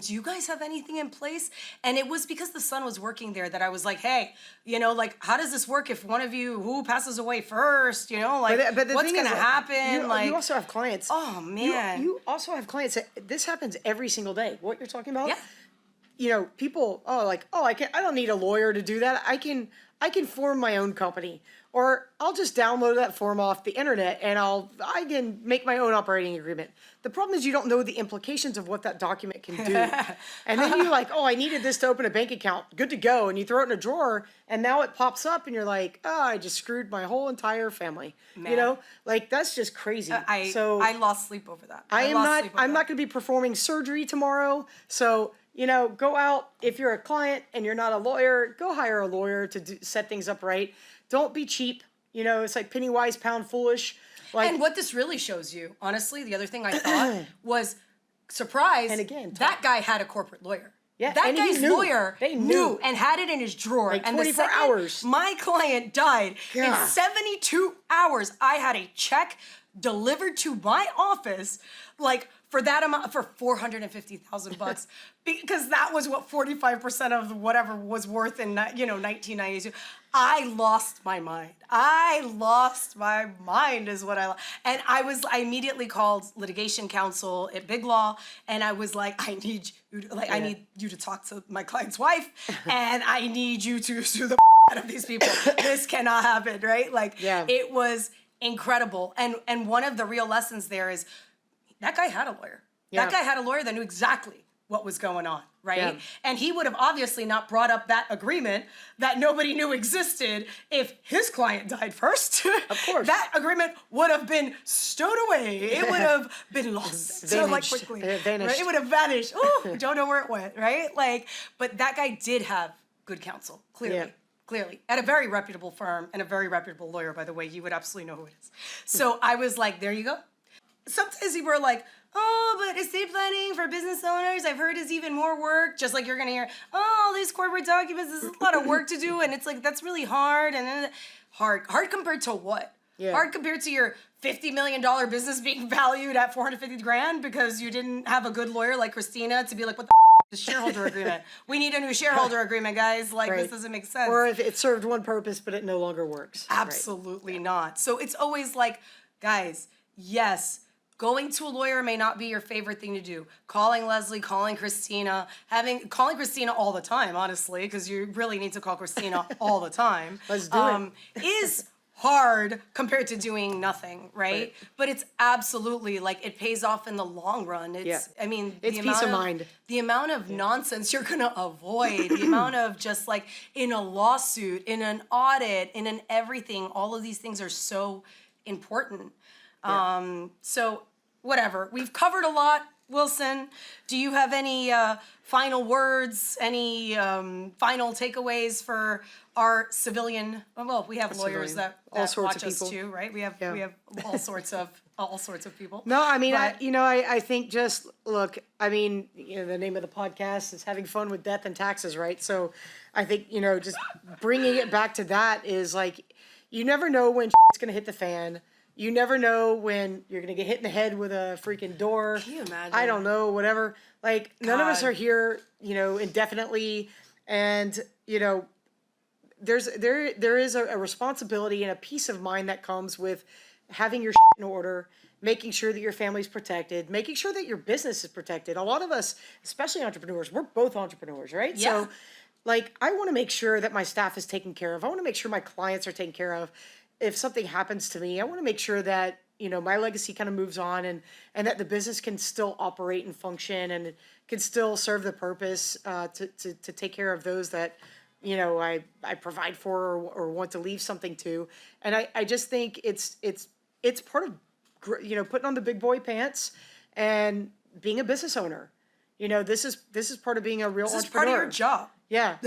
Do you guys have anything in place? And it was because the son was working there that I was like, hey, like, how does this work if one of you who passes away first, like, but the what's thing going is, to happen? You also have clients. Oh, man. You also have clients that this happens every single day. What you're talking about? Yeah. People, I don't need a lawyer to do that. I can form my own company. Or I'll just download that form off the internet and I can make my own operating agreement. The problem is you don't know the implications of what that document can do. And then you're like, I needed this to open a bank account. Good to go. And you throw it in a drawer and now it pops up and you're like, I just screwed my whole entire family. Man. Like that's just crazy. I lost sleep over that. I'm not going to be performing surgery tomorrow. So, go out. If you're a client and you're not a lawyer, go hire a lawyer to set things up right. Don't be cheap. It's like penny wise, pound foolish. Like, and what this really shows you, honestly, the other thing I thought was, surprise, and again, that guy had a corporate lawyer. Yeah, that and guy's lawyer They knew and had it in his drawer. Like and 24 hours. My client died. In 72 hours, I had a check delivered to my office, like for that amount, for $450,000, because that was what 45% of whatever was worth in 1992. I lost my mind. Is what and I immediately called litigation counsel at Big Law, and I was like, I need you to talk to my client's wife, and I need you to sue the out of these people. This cannot happen, right? It was incredible. And one of the real lessons there is that guy had a lawyer. That guy had a lawyer that knew exactly what was going on, right? Yeah. And he would have obviously not brought up that agreement that nobody knew existed if his client died first. Of course. That agreement would have been stowed away. It would have been lost so quickly. Vanished. Right? It would have vanished. Oh, don't know where it went, right? But that guy did have good counsel, clearly. Yeah. Clearly, at a very reputable firm and a very reputable lawyer, by the way. You would absolutely know who it is. So I was like, there you go. Sometimes people are like, but estate planning for business owners, I've heard, is even more work. Just like you're going to hear, all these corporate documents, this is a lot of work to do. And it's like, that's really hard. And then hard compared to what? Yeah. Hard compared to your $50 million business being valued at $450,000 because you didn't have a good lawyer like Kristina to be like, what the shareholder agreement? We need a new shareholder agreement, guys. This doesn't make sense. Or if it served one purpose, but it no longer works. Absolutely not. So it's always like, guys, yes, going to a lawyer may not be your favorite thing to do. Calling Leslie, calling Kristina, calling Kristina all the time, honestly, because you really need to call Kristina all the time. Let's do it. Is hard compared to doing nothing, right? But it's absolutely it pays off in the long run. It's it's peace of mind. The amount of nonsense you're gonna avoid, the amount of just in a lawsuit, in an audit, in an everything, all of these things are so important. So whatever, we've covered a lot. Wilson, do you have any final words, any final takeaways for our civilian? Well, we have lawyers that watch us too, right? We have all sorts of people. No, I mean, I think just look. I mean, the name of the podcast is having fun with death and taxes, right? So, I think just bringing it back to that is you never know when it's going to hit the fan. you never know when you're going to get hit in the head with a freaking door. Can you imagine? I don't know, whatever. Like, none of us God. are here, indefinitely. And, there is a responsibility and a peace of mind that comes with having your shit in order, making sure that your family's protected, making sure that your business is protected. A lot of us, especially entrepreneurs, we're both entrepreneurs, right? Yeah. So, like, I want to make sure that my staff is taken care of. I want to make sure my clients are taken care of. If something happens to me, I want to make sure that, my legacy kind of moves on and that the business can still operate and function and can still serve the purpose to take care of those that, I provide for or want to leave something to. And I just think it's part of, putting on the big boy pants and being a business owner. This is part of being a real This is entrepreneur. part of your job. Yeah.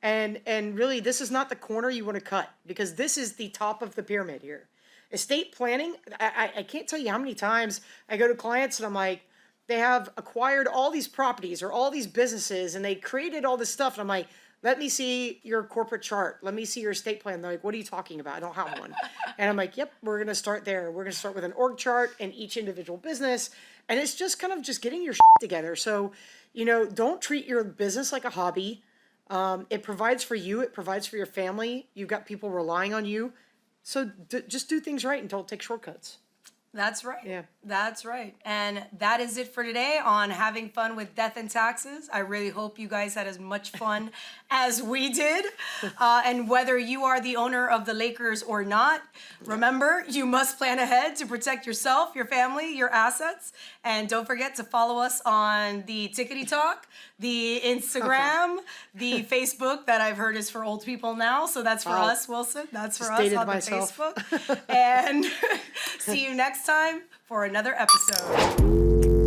And really, this is not the corner you want to cut, because this is the top of the pyramid here. Estate planning, I can't tell you how many times I go to clients and I'm like, they have acquired all these properties or all these businesses and they created all this stuff. And I'm like, let me see your corporate chart. Let me see your estate plan. They're like, what are you talking about? I don't have one. And I'm like, yep, we're going to start there. We're going to start with an org chart and each individual business. And it's just kind of just getting your shit together. So, don't treat your business like a hobby. It provides for you. It provides for your family. You've got people relying on you. So just do things right and don't take shortcuts. That's right. Yeah. That's right. And that is it for today on Having Fun with Death and Taxes. I really hope you guys had as much fun as we did. And whether you are the owner of the Lakers or not, remember, you must plan ahead to protect yourself, your family, your assets. And don't forget to follow us on the Tickety Talk, the Instagram, the Facebook that I've heard is for old people now. So that's for us, Wilson. That's for us dated on myself. the Facebook. And see you next time for another episode.